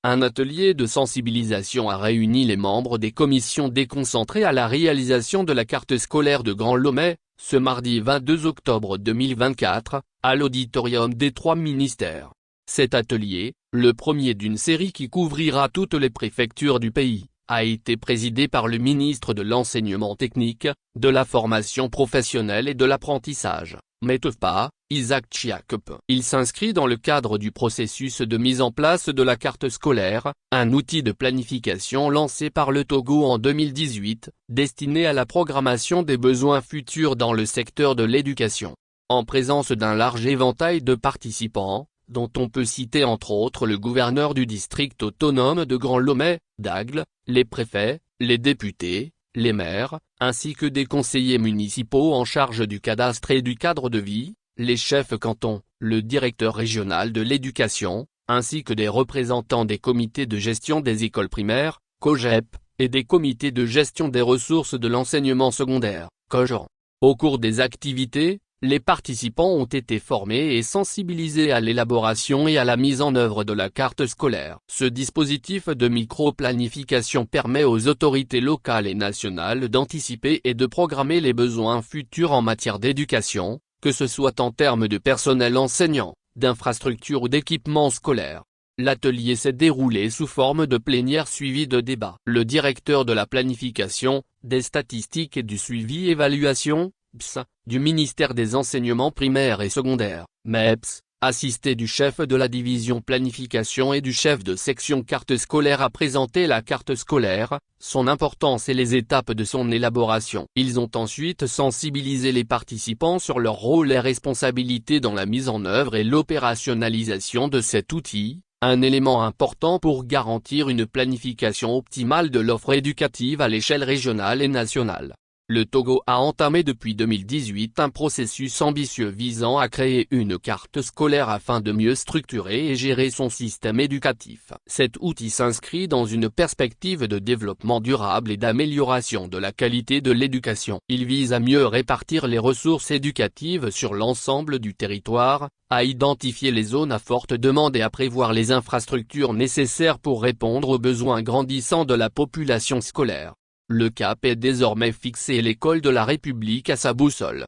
Un atelier de sensibilisation a réuni les membres des commissions déconcentrées à la réalisation de la carte scolaire de Grand Lomé, ce mardi 22 octobre 2024, à l'auditorium des 3 ministères. Cet atelier, le premier d'une série qui couvrira toutes les préfectures du pays, a été présidé par le ministre de l'Enseignement technique, de la formation professionnelle et de l'apprentissage, METEFPA, Isaac Chiakep. Il s'inscrit dans le cadre du processus de mise en place de la carte scolaire, un outil de planification lancé par le Togo en 2018, destiné à la programmation des besoins futurs dans le secteur de l'éducation. En présence d'un large éventail de participants, dont on peut citer entre autres le gouverneur du district autonome de Grand Lomé, Dagle, les préfets, les députés, les maires, ainsi que des conseillers municipaux en charge du cadastre et du cadre de vie, les chefs cantons, le directeur régional de l'éducation, ainsi que des représentants des comités de gestion des écoles primaires, COGEP, et des comités de gestion des ressources de l'enseignement secondaire, COGEN. Au cours des activités, les participants ont été formés et sensibilisés à l'élaboration et à la mise en œuvre de la carte scolaire. Ce dispositif de micro-planification permet aux autorités locales et nationales d'anticiper et de programmer les besoins futurs en matière d'éducation, que ce soit en termes de personnel enseignant, d'infrastructures ou d'équipements scolaires. L'atelier s'est déroulé sous forme de plénière suivie de débats. Le directeur de la planification, des statistiques et du suivi-évaluation, BS, du ministère des enseignements primaires et secondaires, MEPS, assisté du chef de la division planification et du chef de section carte scolaire a présenté la carte scolaire, son importance et les étapes de son élaboration. Ils ont ensuite sensibilisé les participants sur leur rôle et responsabilités dans la mise en œuvre et l'opérationnalisation de cet outil, un élément important pour garantir une planification optimale de l'offre éducative à l'échelle régionale et nationale. Le Togo a entamé depuis 2018 un processus ambitieux visant à créer une carte scolaire afin de mieux structurer et gérer son système éducatif. Cet outil s'inscrit dans une perspective de développement durable et d'amélioration de la qualité de l'éducation. Il vise à mieux répartir les ressources éducatives sur l'ensemble du territoire, à identifier les zones à forte demande et à prévoir les infrastructures nécessaires pour répondre aux besoins grandissants de la population scolaire. Le cap est désormais fixé et l'école de la République à sa boussole.